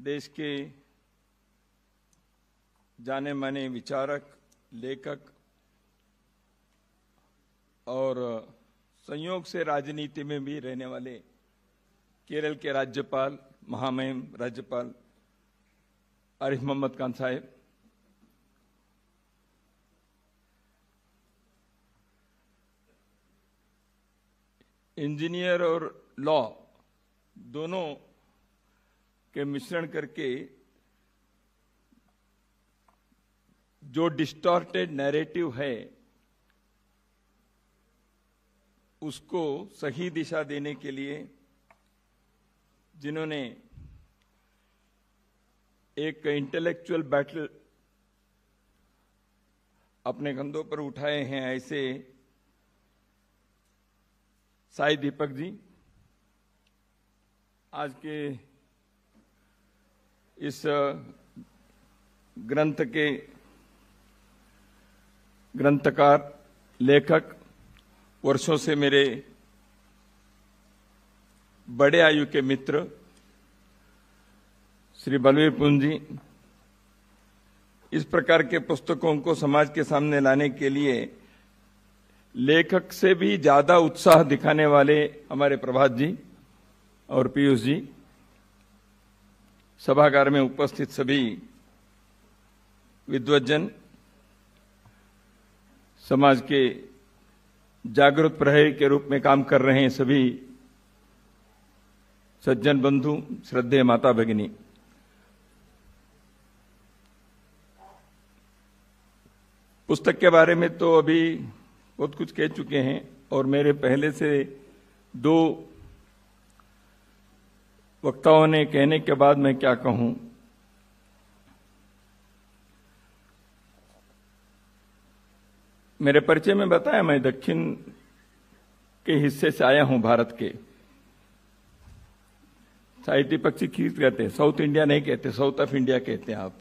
देश के जाने माने विचारक, लेखक और संयोग से राजनीति में भी रहने वाले केरल के राज्यपाल, महामहिम राज्यपाल आरिफ मोहम्मद खान साहब, इंजीनियर और लॉ दोनों के मिश्रण करके जो डिस्टॉर्टेड नैरेटिव है उसको सही दिशा देने के लिए जिन्होंने एक इंटेलेक्चुअल बैटल अपने कंधों पर उठाए हैं, ऐसे साई दीपक जी आज के इस ग्रंथ के ग्रंथकार, लेखक, वर्षों से मेरे बड़े आयु के मित्र श्री बलवीर पुंज जी, इस प्रकार के पुस्तकों को समाज के सामने लाने के लिए लेखक से भी ज्यादा उत्साह दिखाने वाले हमारे प्रभात जी और पीयूष जी, सभागार में उपस्थित सभी विद्वज्जन, समाज के जागरूक प्रहरी के रूप में काम कर रहे हैं सभी सज्जन बंधु, श्रद्धेय माता भगिनी, पुस्तक के बारे में तो अभी बहुत कुछ कह चुके हैं और मेरे पहले से दो वक्ताओं ने कहने के बाद मैं क्या कहूं। मेरे परिचय में बताया मैं दक्षिण के हिस्से से आया हूं, भारत के। साहित्य पक्षी खींच कहते हैं, साउथ इंडिया नहीं कहते, साउथ ऑफ इंडिया कहते हैं आप।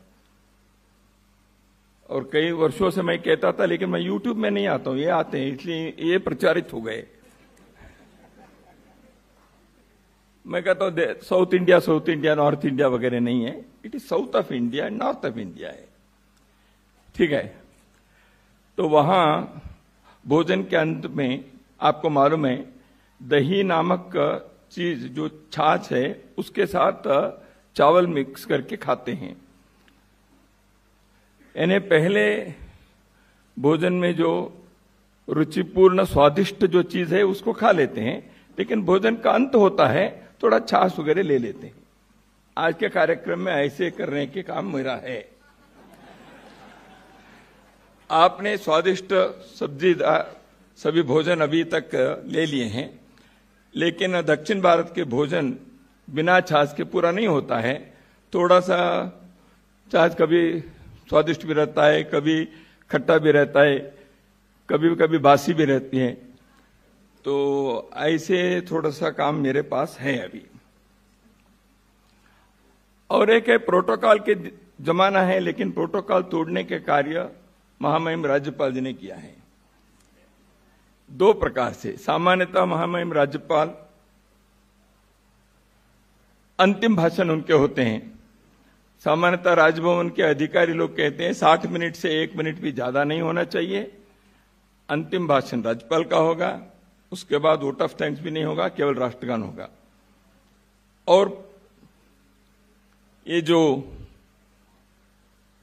और कई वर्षों से मैं कहता था, लेकिन मैं यूट्यूब में नहीं आता हूं, ये आते हैं, इसलिए ये प्रचारित हो गए। मैं कहता हूं साउथ इंडिया, नॉर्थ इंडिया वगैरह नहीं है, it is south of India, north of India है, ठीक है। तो वहां भोजन के अंत में आपको मालूम है दही नामक चीज जो छाछ है उसके साथ चावल मिक्स करके खाते हैं। यानी पहले भोजन में जो रुचिपूर्ण स्वादिष्ट जो चीज है उसको खा लेते हैं, लेकिन भोजन का अंत होता है थोड़ा छाछ वगैरह ले लेते हैं। आज के कार्यक्रम में ऐसे करने के काम मेरा है। आपने स्वादिष्ट सब्जी सभी भोजन अभी तक ले लिए हैं, लेकिन दक्षिण भारत के भोजन बिना छाछ के पूरा नहीं होता है। थोड़ा सा छाछ कभी स्वादिष्ट भी रहता है, कभी खट्टा भी रहता है, कभी कभी बासी भी रहती है। तो ऐसे थोड़ा सा काम मेरे पास है अभी। और एक है प्रोटोकॉल के जमाना है, लेकिन प्रोटोकॉल तोड़ने के कार्य महामहिम राज्यपाल जी ने किया है दो प्रकार से। सामान्यतः महामहिम राज्यपाल अंतिम भाषण उनके होते हैं। सामान्यतः राजभवन के अधिकारी लोग कहते हैं 60 मिनट से 1 मिनट भी ज्यादा नहीं होना चाहिए। अंतिम भाषण राज्यपाल का होगा, उसके बाद वोट ऑफ थैंक्स भी नहीं होगा, केवल राष्ट्रगान होगा। और ये जो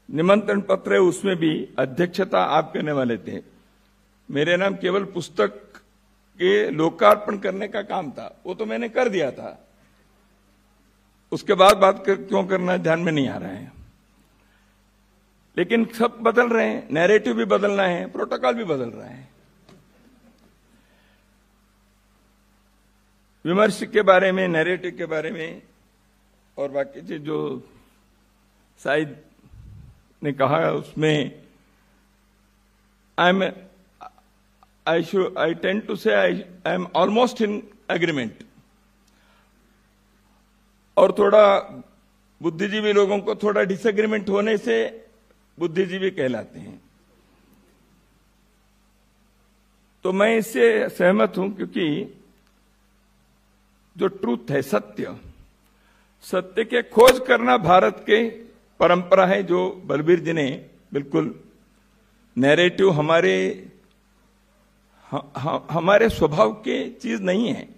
निमंत्रण पत्र है उसमें भी अध्यक्षता आप करने वाले थे। मेरे नाम केवल पुस्तक के लोकार्पण करने का काम था, वो तो मैंने कर दिया था। उसके बाद बात क्यों करना ध्यान में नहीं आ रहा है। लेकिन सब बदल रहे हैं, नैरेटिव भी बदलना है, प्रोटोकॉल भी बदल रहा है। विमर्श के बारे में, नैरेटिव के बारे में और बाकी चीज जो शायद ने कहा उसमें I tend to say I am almost in agreement। और थोड़ा बुद्धिजीवी लोगों को थोड़ा डिसएग्रीमेंट होने से बुद्धिजीवी कहलाते हैं। तो मैं इससे सहमत हूं, क्योंकि जो ट्रूथ है, सत्य, सत्य के खोज करना भारत के परंपरा है, जो बलबीर जी ने बिल्कुल नैरेटिव हमारे स्वभाव की चीज नहीं है,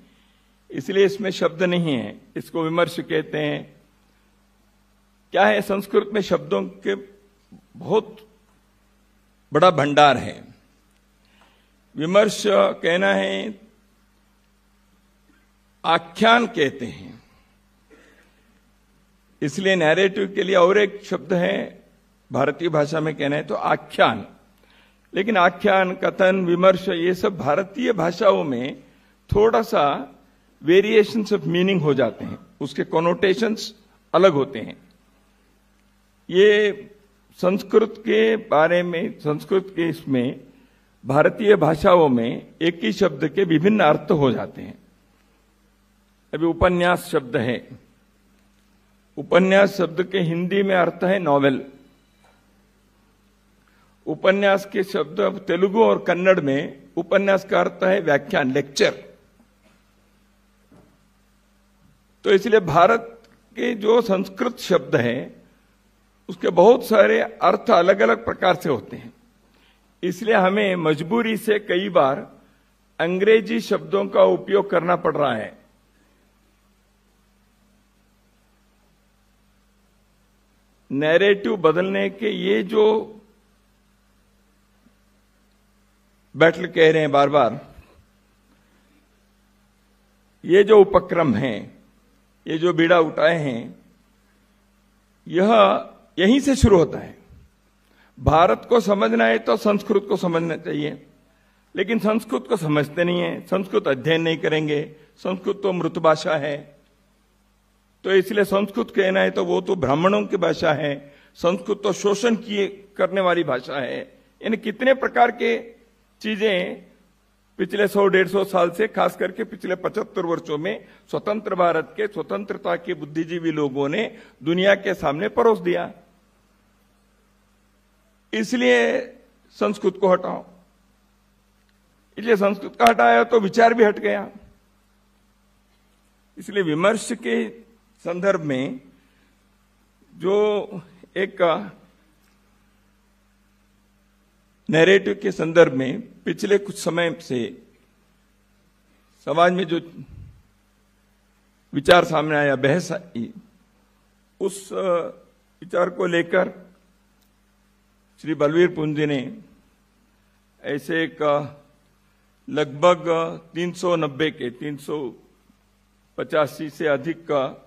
इसलिए इसमें शब्द नहीं है। इसको विमर्श कहते हैं। क्या है, संस्कृत में शब्दों के बहुत बड़ा भंडार है। विमर्श कहना है, आख्यान कहते हैं, इसलिए नैरेटिव के लिए और एक शब्द है भारतीय भाषा में कहना है तो आख्यान। लेकिन आख्यान, कथन, विमर्श ये सब भारतीय भाषाओं में थोड़ा सा वेरिएशंस ऑफ मीनिंग हो जाते हैं, उसके कॉनोटेशंस अलग होते हैं। ये संस्कृत के बारे में, संस्कृत के इसमें भारतीय भाषाओं में एक ही शब्द के विभिन्न अर्थ हो जाते हैं। अभी उपन्यास शब्द है, उपन्यास शब्द के हिंदी में अर्थ है नॉवेल। उपन्यास के शब्द तेलुगु और कन्नड़ में उपन्यास का अर्थ है व्याख्यान, लेक्चर। तो इसलिए भारत के जो संस्कृत शब्द हैं उसके बहुत सारे अर्थ अलग अलग प्रकार से होते हैं। इसलिए हमें मजबूरी से कई बार अंग्रेजी शब्दों का उपयोग करना पड़ रहा है। नैरेटिव बदलने के ये जो बैटल कह रहे हैं बार बार, ये जो उपक्रम हैं, ये जो बीड़ा उठाए हैं, यह यहीं से शुरू होता है। भारत को समझना है तो संस्कृत को समझना चाहिए, लेकिन संस्कृत को समझते नहीं है, संस्कृत अध्ययन नहीं करेंगे। संस्कृत तो मृत भाषा है, तो इसलिए संस्कृत कहना है तो वो तो ब्राह्मणों की भाषा है। संस्कृत तो शोषण करने वाली भाषा है। यानी कितने प्रकार के चीजें पिछले 100-150 साल से, खास करके पिछले 75 वर्षों में स्वतंत्र भारत के, स्वतंत्रता के बुद्धिजीवी लोगों ने दुनिया के सामने परोस दिया। इसलिए संस्कृत को हटाओ, इसलिए संस्कृत का हटाया तो विचार भी हट गया। इसलिए विमर्श के संदर्भ में जो एक नैरेटिव के संदर्भ में पिछले कुछ समय से समाज में जो विचार सामने आया, बहस आई, उस विचार को लेकर श्री बलबीर पुंजी ने ऐसे एक लगभग 390 के 385 से अधिक का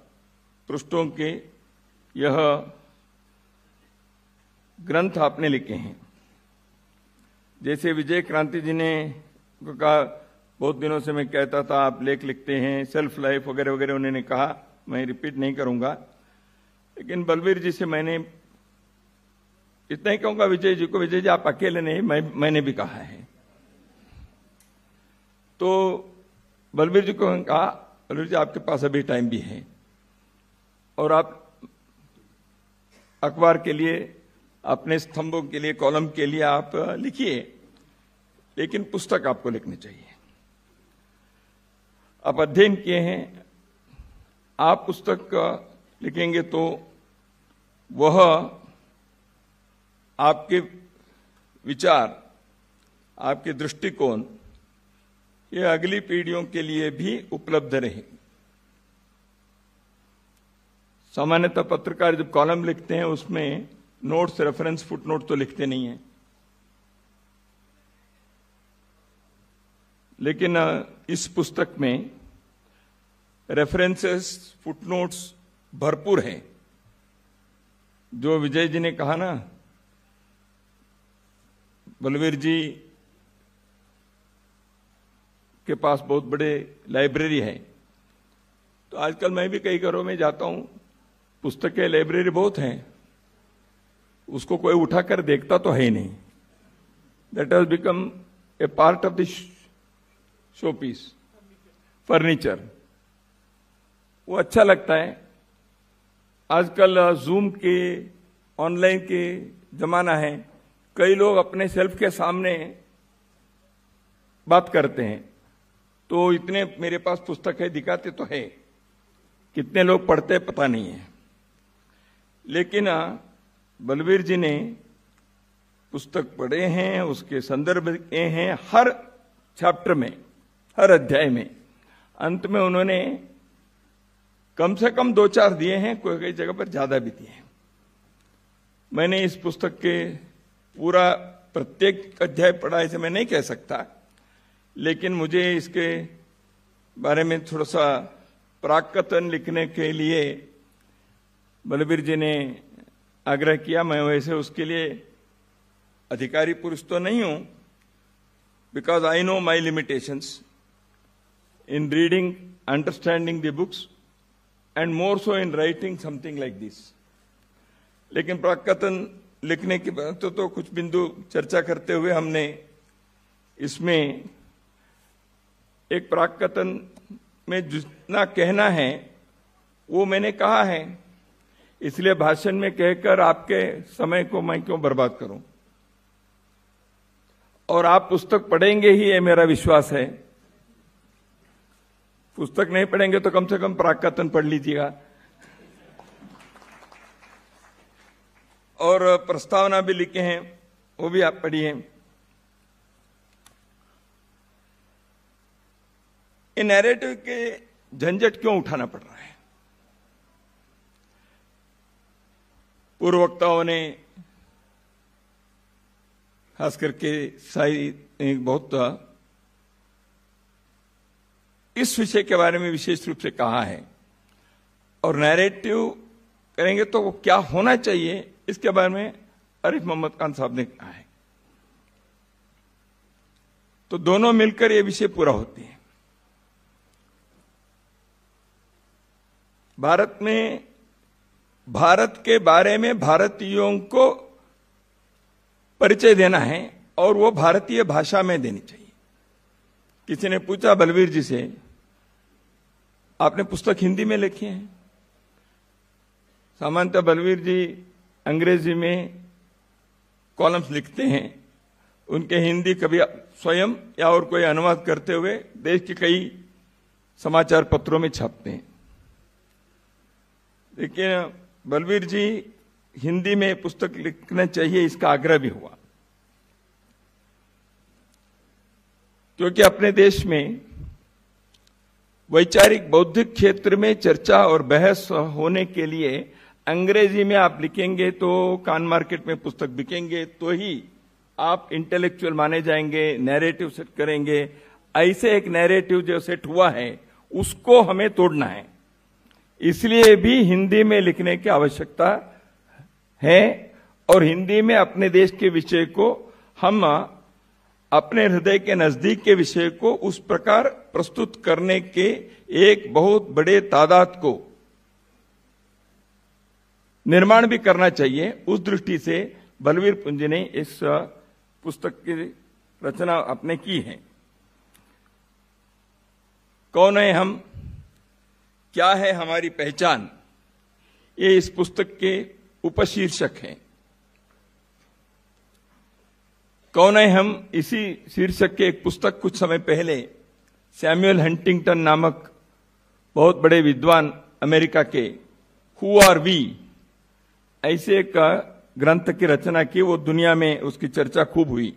पृष्ठों के यह ग्रंथ आपने लिखे हैं। जैसे विजय क्रांति जी ने कहा, बहुत दिनों से मैं कहता था आप लेख लिखते हैं, सेल्फ लाइफ वगैरह वगैरह, उन्होंने कहा, मैं रिपीट नहीं करूंगा। लेकिन बलबीर जी से मैंने इतना ही कहूंगा विजय जी को, विजय जी आप अकेले नहीं, मैंने भी कहा है। तो बलबीर जी को कहा, बलबीर जी आपके पास अभी टाइम भी है और आप अखबार के लिए, अपने स्तंभों के लिए, कॉलम के लिए आप लिखिए, लेकिन पुस्तक आपको लिखनी चाहिए। आप अध्ययन किए हैं, आप पुस्तक लिखेंगे तो वह आपके विचार, आपके दृष्टिकोण ये अगली पीढ़ियों के लिए भी उपलब्ध रहे। सामान्यतः पत्रकार जब कॉलम लिखते हैं उसमें नोट्स, रेफरेंस, फुटनोट तो लिखते नहीं हैं, लेकिन इस पुस्तक में रेफरेंसेस, फुटनोट्स भरपूर हैं। जो विजय जी ने कहा ना, बलबीर जी के पास बहुत बड़े लाइब्रेरी है, तो आजकल मैं भी कई घरों में जाता हूं, पुस्तकें, लाइब्रेरी बहुत हैं, उसको कोई उठाकर देखता तो है ही नहीं। That has become a part of the showpiece, furniture. वो अच्छा लगता है। आजकल जूम के, ऑनलाइन के जमाना है, कई लोग अपने सेल्फ के सामने बात करते हैं, तो इतने मेरे पास पुस्तक है, दिखाते तो है। कितने लोग पढ़ते पता नहीं है, लेकिन बलवीर जी ने पुस्तक पढ़े हैं, उसके संदर्भ हैं, हर चैप्टर में, हर अध्याय में। अंत में उन्होंने कम से कम 2-4 दिए हैं, कोई कई जगह पर ज्यादा भी दिए हैं। मैंने इस पुस्तक के पूरा प्रत्येक अध्याय पढ़ा ऐसे मैं नहीं कह सकता, लेकिन मुझे इसके बारे में थोड़ा सा प्राक्कथन लिखने के लिए बलवीर जी ने आग्रह किया। मैं वैसे उसके लिए अधिकारी पुरुष तो नहीं हूं, because I know my limitations in reading, understanding the books and more so in writing something like this. लेकिन प्राक्कथन लिखने के बाद तो कुछ बिंदु चर्चा करते हुए हमने इसमें एक प्राक्कथन में जितना कहना है वो मैंने कहा है, इसलिए भाषण में कहकर आपके समय को मैं क्यों बर्बाद करूं। और आप पुस्तक पढ़ेंगे ही, ये मेरा विश्वास है। पुस्तक नहीं पढ़ेंगे तो कम से कम प्राक्कथन पढ़ लीजिएगा। और प्रस्तावना भी लिखे हैं, वो भी आप पढ़िए। इन नैरेटिव के झंझट क्यों उठाना पड़ रहा है? पूर्व वक्ताओं ने, खास करके बहुत इस विषय के बारे में विशेष रूप से कहा है। और नैरेटिव करेंगे तो वो क्या होना चाहिए, इसके बारे में आरिफ मोहम्मद खान साहब ने कहा है। तो दोनों मिलकर ये विषय पूरा होते हैं। भारत में, भारत के बारे में भारतीयों को परिचय देना है और वो भारतीय भाषा में देनी चाहिए। किसी ने पूछा बलवीर जी से, आपने पुस्तक हिंदी में लिखी है? सामान्यतः बलवीर जी अंग्रेजी में कॉलम्स लिखते हैं, उनके हिंदी कभी स्वयं या और कोई अनुवाद करते हुए देश के कई समाचार पत्रों में छपते हैं। लेकिन बलवीर जी हिंदी में पुस्तक लिखना चाहिए, इसका आग्रह भी हुआ, क्योंकि अपने देश में वैचारिक बौद्धिक क्षेत्र में चर्चा और बहस होने के लिए अंग्रेजी में आप लिखेंगे तो कान मार्केट में पुस्तक बिकेंगे, तो ही आप इंटेलेक्चुअल माने जाएंगे, नैरेटिव सेट करेंगे। ऐसे एक नैरेटिव जो सेट हुआ है उसको हमें तोड़ना है, इसलिए भी हिंदी में लिखने की आवश्यकता है। और हिंदी में अपने देश के विषय को, हम अपने हृदय के नजदीक के विषय को उस प्रकार प्रस्तुत करने के एक बहुत बड़े तादाद को निर्माण भी करना चाहिए। उस दृष्टि से बलवीर पुंज ने इस पुस्तक की रचना अपने की है। कौन है हम, क्या है हमारी पहचान, ये इस पुस्तक के उपशीर्षक हैं। कौन है हम, इसी शीर्षक के एक पुस्तक कुछ समय पहले सैमुअल हंटिंगटन नामक बहुत बड़े विद्वान अमेरिका के, हु आर वी, ऐसे एक ग्रंथ की रचना की। वो दुनिया में उसकी चर्चा खूब हुई।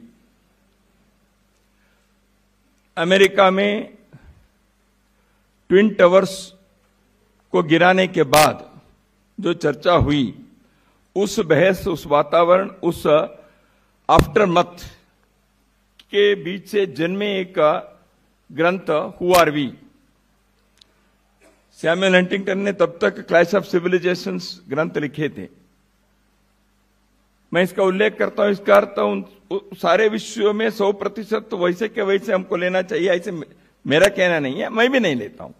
अमेरिका में ट्विन टावर्स को गिराने के बाद जो चर्चा हुई, उस बहस, उस वातावरण, उस आफ्टरमथ के बीच से जन्मे एक ग्रंथ who are we. Samuel Huntington ने तब तक क्लैश ऑफ सिविलाइजेशंस ग्रंथ लिखे थे। मैं इसका उल्लेख करता हूं, इसका अर्थ सारे विश्व में 100% वैसे के वैसे हमको लेना चाहिए, ऐसे मेरा कहना नहीं है, मैं भी नहीं लेता हूं।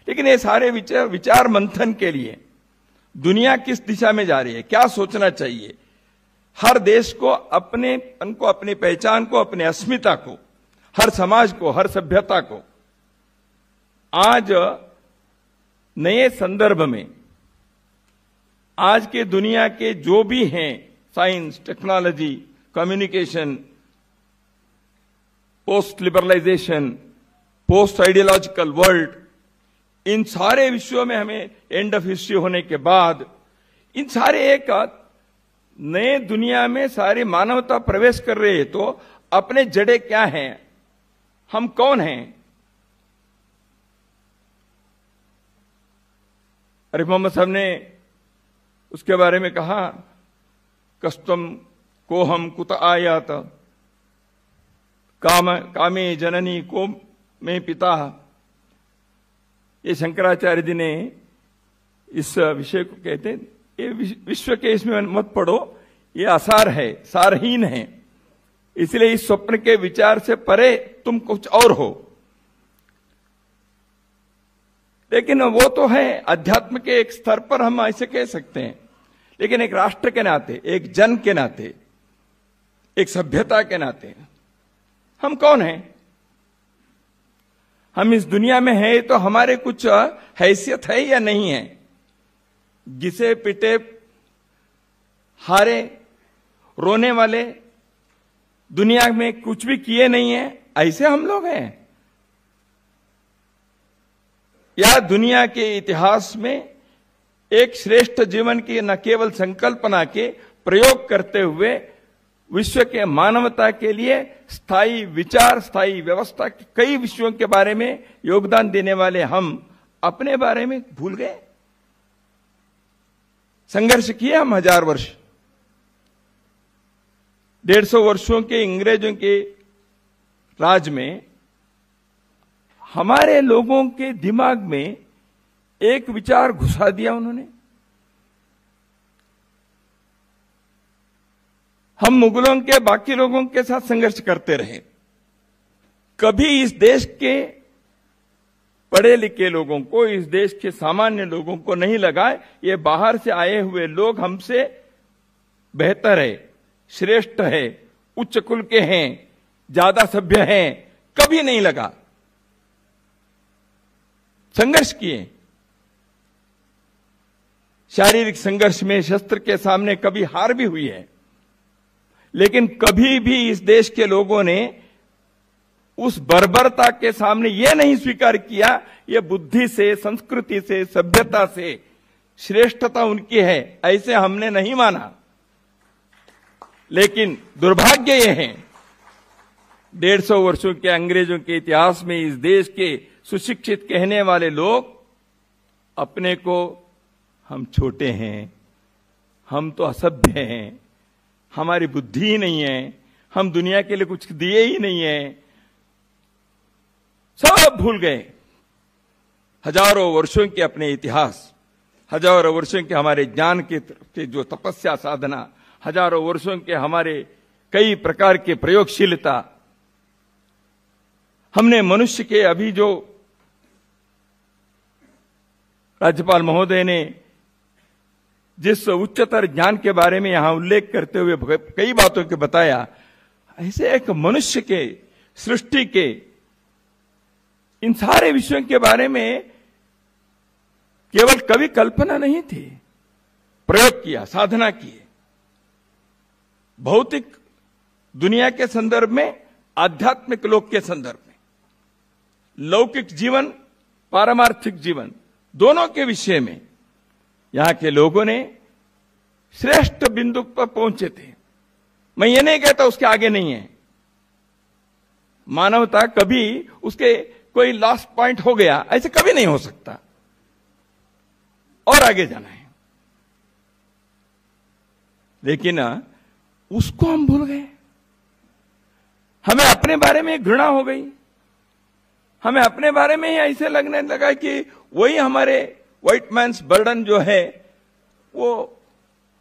लेकिन ये सारे विचार मंथन के लिए दुनिया किस दिशा में जा रही है, क्या सोचना चाहिए, हर देश को अपनेपन को, अपनी पहचान को, अपनी अस्मिता को, हर समाज को, हर सभ्यता को आज नए संदर्भ में, आज के दुनिया के जो भी हैं, science, technology, communication, post liberalization, post ideological world, इन सारे विषयों में हमें एंड ऑफ हिस्ट्री होने के बाद इन सारे एक नए दुनिया में सारी मानवता प्रवेश कर रही है, तो अपने जड़े क्या हैं, हम कौन हैं? अरे मोहम्मद साहब ने उसके बारे में कहा, कस्तम को हम कुत आयात कामे जननी को में पिता। ये शंकराचार्य जी ने इस विषय को कहते हैं, ये विश्व के इसमें मत पढ़ो, ये असार है, सारहीन है, इसलिए इस स्वप्न के विचार से परे तुम कुछ और हो। लेकिन वो तो है अध्यात्म के एक स्तर पर हम ऐसे कह सकते हैं, लेकिन एक राष्ट्र के नाते, एक जन के नाते, एक सभ्यता के नाते हम कौन हैं? हम इस दुनिया में हैं तो हमारे कुछ हैसियत है या नहीं है? घिसे पिटे हारे रोने वाले, दुनिया में कुछ भी किए नहीं है, ऐसे हम लोग हैं? या दुनिया के इतिहास में एक श्रेष्ठ जीवन की न केवल संकल्पना के प्रयोग करते हुए विश्व के मानवता के लिए स्थायी विचार, स्थायी व्यवस्था के कई विषयों के बारे में योगदान देने वाले हम अपने बारे में भूल गए? संघर्ष किए हम 1000 वर्ष, 150 वर्षों के अंग्रेजों के राज में हमारे लोगों के दिमाग में एक विचार घुसा दिया उन्होंने। हम मुगलों के बाकी लोगों के साथ संघर्ष करते रहे, कभी इस देश के पढ़े लिखे लोगों को, इस देश के सामान्य लोगों को नहीं लगा ये बाहर से आए हुए लोग हमसे बेहतर है, श्रेष्ठ है, उच्च कुल के हैं, ज्यादा सभ्य हैं, कभी नहीं लगा। संघर्ष किए, शारीरिक संघर्ष में शस्त्र के सामने कभी हार भी हुई है, लेकिन कभी भी इस देश के लोगों ने उस बर्बरता के सामने यह नहीं स्वीकार किया ये बुद्धि से, संस्कृति से, सभ्यता से श्रेष्ठता उनकी है, ऐसे हमने नहीं माना। लेकिन दुर्भाग्य यह है 150 वर्षों के अंग्रेजों के इतिहास में इस देश के सुशिक्षित कहने वाले लोग अपने को हम छोटे हैं, हम तो असभ्य हैं, हमारी बुद्धि ही नहीं है, हम दुनिया के लिए कुछ दिए ही नहीं है, सब भूल गए। हजारों वर्षों के अपने इतिहास, हजारों वर्षों के हमारे ज्ञान के जो तपस्या साधना, हजारों वर्षों के हमारे कई प्रकार के प्रयोगशीलता, हमने मनुष्य के अभी जो राज्यपाल महोदय ने जिस उच्चतर ज्ञान के बारे में यहां उल्लेख करते हुए कई बातों के बताया, ऐसे एक मनुष्य के, सृष्टि के, इन सारे विषयों के बारे में केवल कवि कल्पना नहीं थी, प्रयोग किया, साधना की। भौतिक दुनिया के संदर्भ में, आध्यात्मिक लोक के संदर्भ में, लौकिक जीवन, पारमार्थिक जीवन, दोनों के विषय में यहां के लोगों ने श्रेष्ठ बिंदु पर पहुंचे थे। मैं ये नहीं कहता उसके आगे नहीं है, मानवता कभी उसके कोई लास्ट पॉइंट हो गया ऐसे कभी नहीं हो सकता, और आगे जाना है। लेकिन उसको हम भूल गए, हमें अपने बारे में घृणा हो गई, हमें अपने बारे में ही ऐसे लगने लगा कि वही हमारे व्हाइट मैन्स बर्डन जो है वो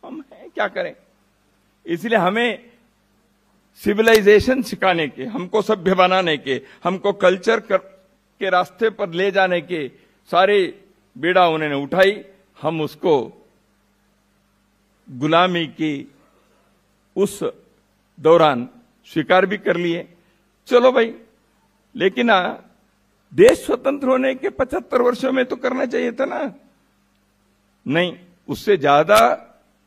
हम है, क्या करें। इसलिए हमें सिविलाइजेशन सिखाने के, हमको सभ्य बनाने के, हमको कल्चर के रास्ते पर ले जाने के सारे बेड़ा उन्होंने उठाई, हम उसको गुलामी की उस दौरान स्वीकार भी कर लिए। चलो भाई, लेकिन देश स्वतंत्र होने के 75 वर्षों में तो करना चाहिए था ना, नहीं, उससे ज्यादा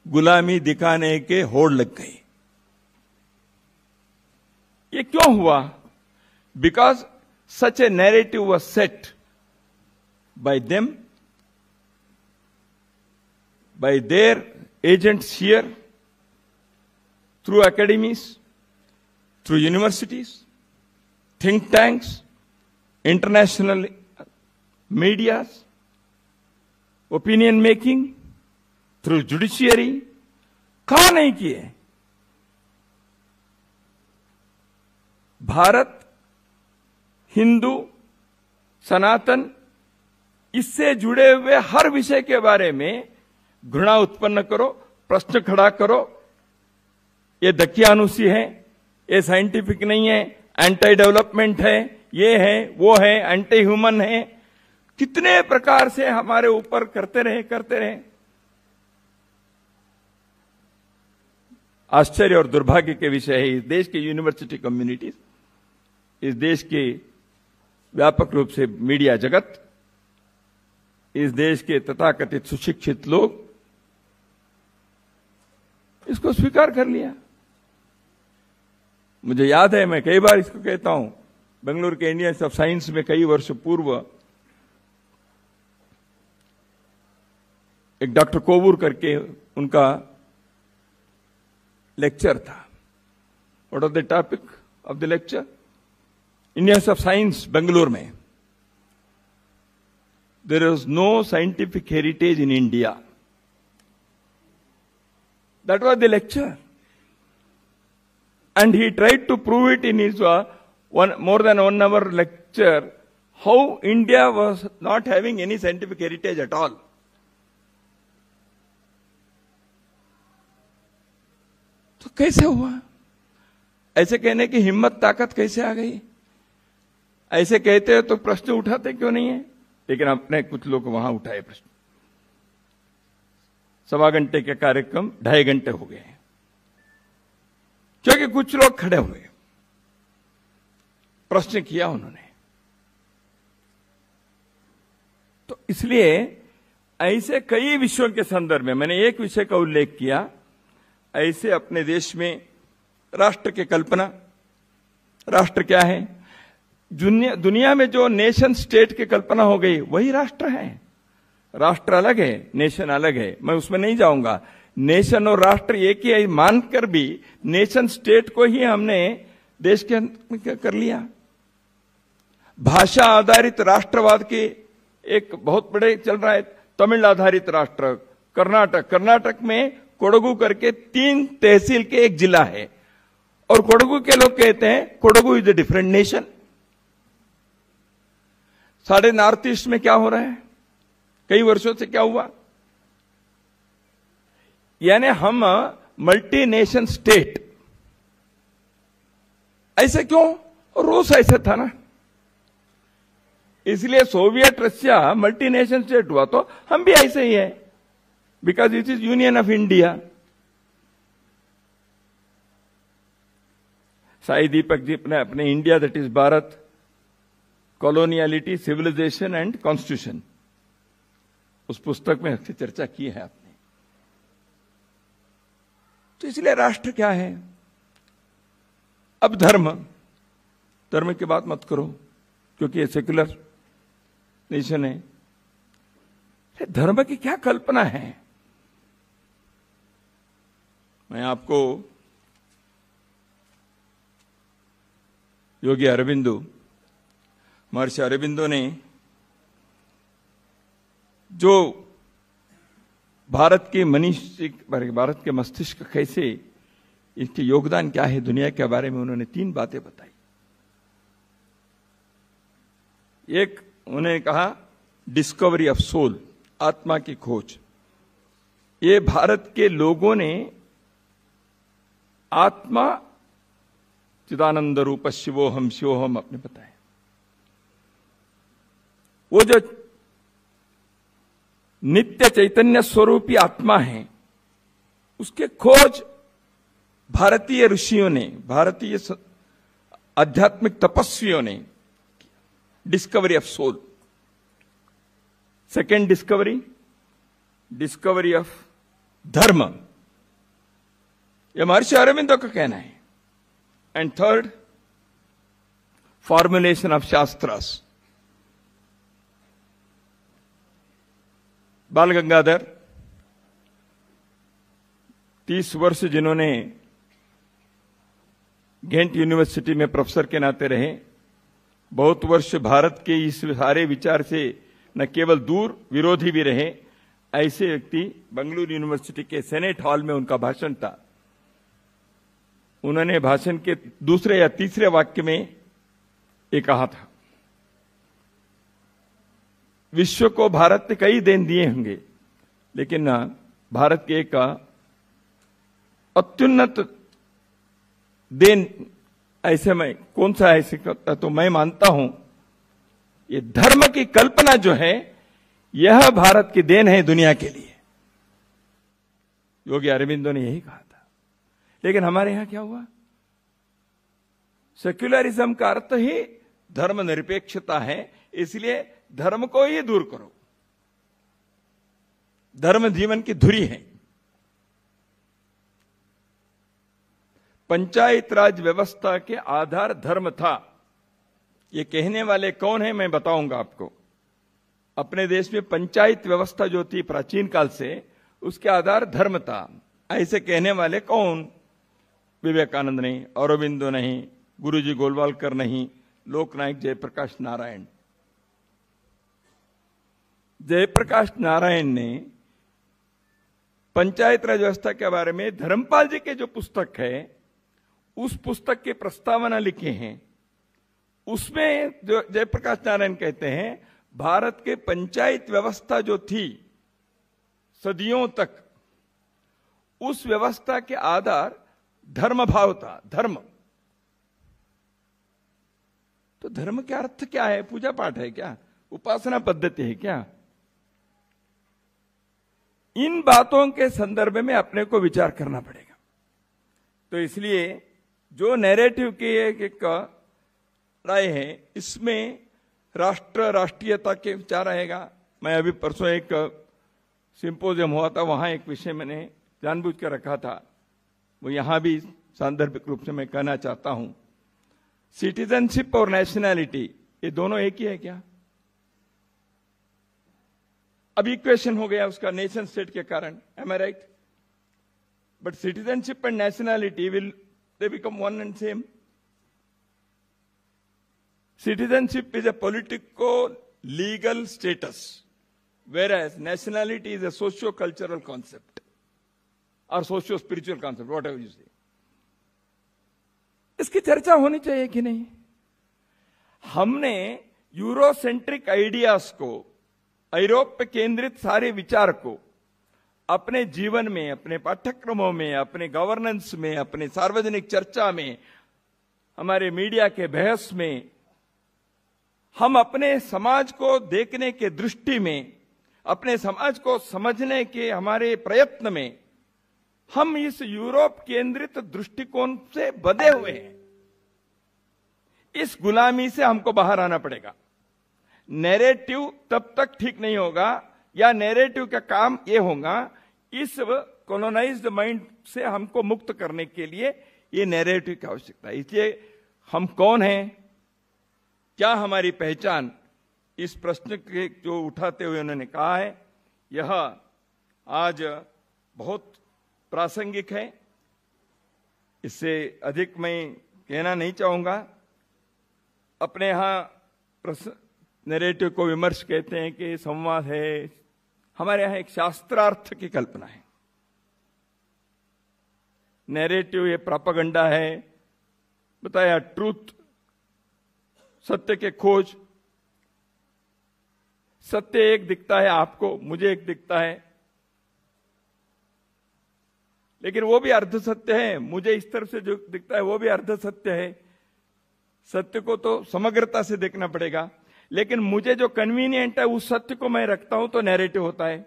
गुलामी दिखाने के होड़ लग गई। ये क्यों हुआ? Because such A narrative was set by them, by their agents here, through academies, through universities, think tanks, international medias, opinion making, through judiciary, कहा नहीं किए। भारत हिंदू सनातन इससे जुड़े हुए हर विषय के बारे में घृणा उत्पन्न करो, प्रश्न खड़ा करो, ये दकियानुसी है, ये साइंटिफिक नहीं है, एंटी डेवलपमेंट है, ये है, वो है, एंटी ह्यूमन है, कितने प्रकार से हमारे ऊपर करते रहे। आश्चर्य और दुर्भाग्य के विषय है इस देश के यूनिवर्सिटी कम्युनिटीज, इस देश के व्यापक रूप से मीडिया जगत, इस देश के तथाकथित सुशिक्षित लोग इसको स्वीकार कर लिया। मुझे याद है, मैं कई बार इसको कहता हूं, बेंगलुरु के इंडियन इंस्टीट्यूट ऑफ साइंस में कई वर्ष पूर्व एक डॉक्टर कोवूर करके उनका लेक्चर था। What was the topic of the lecture? Indian Institute of Science Bengaluru में, there is no scientific heritage in India. That was the lecture, and he tried to prove it in his more than 1 hour lecture, how India was not having any scientific heritage at all. तो कैसे हुआ? ऐसे कहने की हिम्मत ताकत कैसे आ गई? ऐसे कहते हो तो प्रश्न उठाते क्यों नहीं है? लेकिन अपने कुछ लोग वहां उठाए प्रश्न। 1.25 घंटे का कार्यक्रम 2.5 घंटे हो गए, क्योंकि कुछ लोग खड़े हुए, प्रश्न किया उन्होंने। तो इसलिए ऐसे कई विषयों के संदर्भ में मैंने एक विषय का उल्लेख किया। ऐसे अपने देश में राष्ट्र की कल्पना, राष्ट्र क्या है? दुनिया में जो नेशन स्टेट की कल्पना हो गई वही राष्ट्र है। राष्ट्र अलग है, नेशन अलग है, मैं उसमें नहीं जाऊंगा। नेशन और राष्ट्र एक ही है मानकर भी नेशन स्टेट को ही हमने देश के कर लिया। भाषा आधारित राष्ट्रवाद के एक बहुत बड़े चल रहा है। तमिल आधारित राष्ट्र, कर्नाटक में कोडगु करके 3 तहसील के एक जिला है, और कोडगु के लोग कहते हैं Kodagu is a different nation. साढ़े नॉर्थ ईस्ट में क्या हो रहा है? कई वर्षों से क्या हुआ? यानी हम मल्टी नेशन स्टेट। ऐसे क्यों? रूस ऐसे था ना, इसलिए Soviet Russia multi nation state हुआ, तो हम भी ऐसे ही है, because it is union of India. Sai Deepak ji अपने India that is Bharat, coloniality, civilization and constitution, उस पुस्तक में अच्छी चर्चा की है आपने। तो इसलिए राष्ट्र क्या है? अब धर्म की बात मत करो, क्योंकि ये सेक्युलर नेशन है। धर्म की क्या कल्पना है? मैं आपको योगी अरबिंदो, महर्षि अरबिंदो ने जो भारत के मस्तिष्क कैसे, इसके योगदान क्या है दुनिया के बारे में उन्होंने 3 बातें बताई। एक, उन्होंने कहा डिस्कवरी ऑफ सोल, आत्मा की खोज। ये भारत के लोगों ने आत्मा चिदानंद रूप शिवोहम शिवोहम अपने बताया। वो जो नित्य चैतन्य स्वरूपी आत्मा है, उसके खोज भारतीय ऋषियों ने, भारतीय आध्यात्मिक तपस्वियों ने, discovery of soul. Second discovery of dharma, यह महर्षि अरबिंदो का कहना है। And third, formulation of shastras. Bal Gangadhar 30 वर्ष जिन्होंने घेंट यूनिवर्सिटी में प्रोफेसर के नाते रहे, बहुत वर्ष भारत के इस सारे विचार से न केवल दूर विरोधी भी रहे, ऐसे व्यक्ति बेंगलुरु यूनिवर्सिटी के सेनेट हॉल में उनका भाषण था। उन्होंने भाषण के दूसरे या तीसरे वाक्य में ये कहा था, विश्व को भारत ने कई देन दिए होंगे, लेकिन भारत के एक अत्युन्नत देन ऐसे में कौन सा ऐसे करता, तो मैं मानता हूं ये धर्म की कल्पना जो है यह भारत की देन है दुनिया के लिए। योगी अरविंदो ने यही कहा था। लेकिन हमारे यहां क्या हुआ? सेक्युलरिज्म का अर्थ ही धर्मनिरपेक्षता है, इसलिए धर्म को ही दूर करो। धर्म जीवन की धुरी है। पंचायत राज व्यवस्था के आधार धर्म था। ये कहने वाले कौन है मैं बताऊंगा आपको। अपने देश में पंचायत व्यवस्था जो थी प्राचीन काल से, उसके आधार धर्म था। ऐसे कहने वाले कौन? विवेकानंद नहीं, अरविंदो नहीं, गुरुजी गोलवालकर नहीं, लोकनायक जयप्रकाश नारायण। जयप्रकाश नारायण ने पंचायत राज व्यवस्था के बारे में धर्मपाल जी के जो पुस्तक है, उस पुस्तक के प्रस्तावना लिखे हैं। उसमें जो जयप्रकाश नारायण कहते हैं, भारत के पंचायत व्यवस्था जो थी सदियों तक, उस व्यवस्था के आधार धर्म भाव था। धर्म तो धर्म का अर्थ क्या है? पूजा पाठ है क्या? उपासना पद्धति है क्या? इन बातों के संदर्भ में अपने को विचार करना पड़ेगा। तो इसलिए जो नैरेटिव की एक राय है, इसमें राष्ट्र राष्ट्रीयता के विचार रहेगा। मैं अभी परसों एक सिंपोजियम हुआ था, वहां एक विषय मैंने जानबूझ कर रखा था, वो यहां भी सांदर्भिक रूप से मैं कहना चाहता हूं। सिटीजनशिप और नेशनैलिटी ये दोनों एक ही है क्या? अब इक्वेशन हो गया उसका नेशन स्टेट के कारण, am I right? But citizenship and nationality will they become one and same? Citizenship is a politico-legal status, whereas nationality is a socio-cultural concept or socio-spiritual concept, whatever you say. इसकी चर्चा होनी चाहिए कि नहीं? हमने Eurocentric ideas को, Europe पे केंद्रित सारे विचार को अपने जीवन में, अपने पाठ्यक्रमों में, अपने गवर्नेंस में, अपने सार्वजनिक चर्चा में, हमारे मीडिया के बहस में, हम अपने समाज को देखने के दृष्टि में, अपने समाज को समझने के हमारे प्रयत्न में, हम इस यूरोप केंद्रित दृष्टिकोण से बंधे हुए हैं। इस गुलामी से हमको बाहर आना पड़ेगा। नैरेटिव तब तक ठीक नहीं होगा, या नैरेटिव का काम यह होगा, इस कॉलोनाइज्ड माइंड से हमको मुक्त करने के लिए ये नैरेटिव की आवश्यकता है। इसलिए हम कौन हैं, क्या हमारी पहचान, इस प्रश्न के जो उठाते हुए उन्होंने कहा है, यह आज बहुत प्रासंगिक है। इससे अधिक मैं कहना नहीं चाहूंगा। अपने यहां नैरेटिव को विमर्श कहते हैं कि संवाद है। हमारे यहां एक शास्त्रार्थ की कल्पना है। नैरेटिव ये प्रोपेगेंडा है, बताया ट्रूथ, सत्य के खोज। सत्य एक दिखता है आपको, मुझे एक दिखता है, लेकिन वो भी अर्ध सत्य है। मुझे इस तरफ से जो दिखता है वो भी अर्ध सत्य है। सत्य को तो समग्रता से देखना पड़ेगा, लेकिन मुझे जो कन्वीनियंट है उस सत्य को मैं रखता हूं तो नैरेटिव होता है।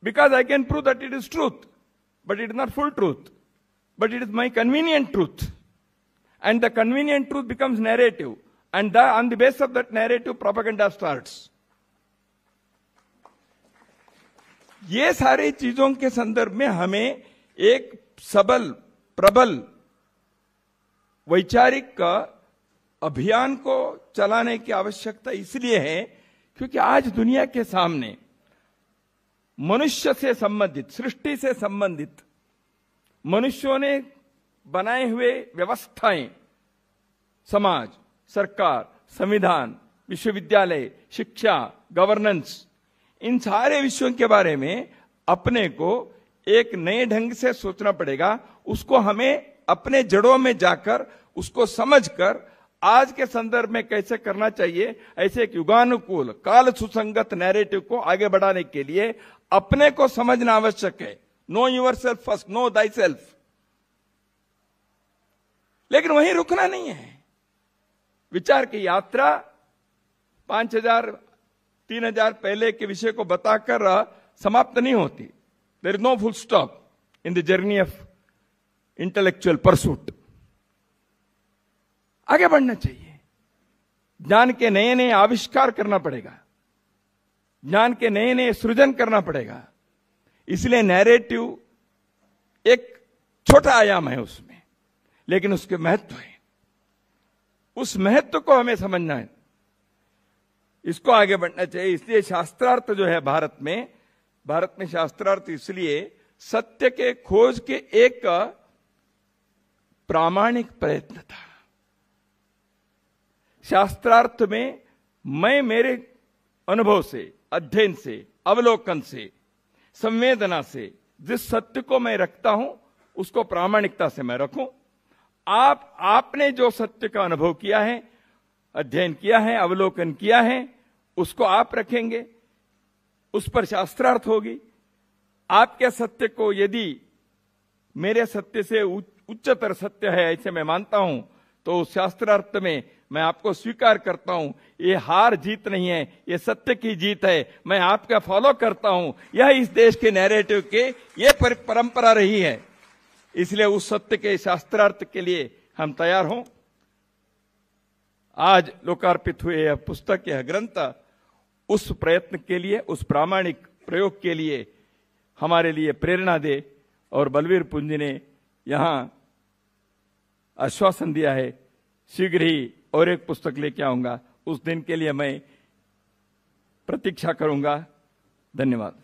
Because I can prove that it is truth, but it is not full truth, but it is my convenient truth, and the convenient truth becomes narrative, and on the basis of that narrative propaganda starts. ये सारी चीजों के संदर्भ में हमें एक सबल प्रबल वैचारिक अभियान को चलाने की आवश्यकता इसलिए है क्योंकि आज दुनिया के सामने मनुष्य से संबंधित, सृष्टि से संबंधित मनुष्यों ने बनाए हुए व्यवस्थाएं, समाज, सरकार, संविधान, विश्वविद्यालय, शिक्षा, गवर्नेंस, इन सारे विषयों के बारे में अपने को एक नए ढंग से सोचना पड़ेगा। उसको हमें अपने जड़ों में जाकर उसको समझकर आज के संदर्भ में कैसे करना चाहिए, ऐसे एक युगानुकूल काल सुसंगत नैरेटिव को आगे बढ़ाने के लिए अपने को समझना आवश्यक है। Know yourself first, know thyself. लेकिन वहीं रुकना नहीं है। विचार की यात्रा 5000 3000 पहले के विषय को बताकर समाप्त नहीं होती। There is no full stop in the journey of intellectual pursuit. आगे बढ़ना चाहिए। ज्ञान के नए नए आविष्कार करना पड़ेगा, ज्ञान के नए नए सृजन करना पड़ेगा। इसलिए नैरेटिव एक छोटा आयाम है उसमें, लेकिन उसके महत्व है। उस महत्व को हमें समझना है, इसको आगे बढ़ना चाहिए। इसलिए शास्त्रार्थ जो है भारत में शास्त्रार्थ इसलिए सत्य के खोज के एक प्रामाणिक प्रयत्न था। शास्त्रार्थ में मैं मेरे अनुभव से, अध्ययन से, अवलोकन से, संवेदना से जिस सत्य को मैं रखता हूं उसको प्रामाणिकता से मैं रखूं। आपने जो सत्य का अनुभव किया है, अध्ययन किया है, अवलोकन किया है, उसको आप रखेंगे, उस पर शास्त्रार्थ होगी। आपके सत्य को यदि मेरे सत्य से उच्चतर सत्य है ऐसे मैं मानता हूं, तो उस शास्त्रार्थ में मैं आपको स्वीकार करता हूं। ये हार जीत नहीं है, ये सत्य की जीत है। मैं आपका फॉलो करता हूं। यह इस देश के नैरेटिव के ये परंपरा रही है। इसलिए उस सत्य के शास्त्रार्थ के लिए हम तैयार हों। आज लोकार्पित हुए यह पुस्तक, यह ग्रंथ उस प्रयत्न के लिए, उस प्रामाणिक प्रयोग के लिए हमारे लिए प्रेरणा दे। और बलवीर पुंज ने यहां आश्वासन दिया है, शीघ्र ही और एक पुस्तक लेके आऊंगा। उस दिन के लिए मैं प्रतीक्षा करूंगा। धन्यवाद।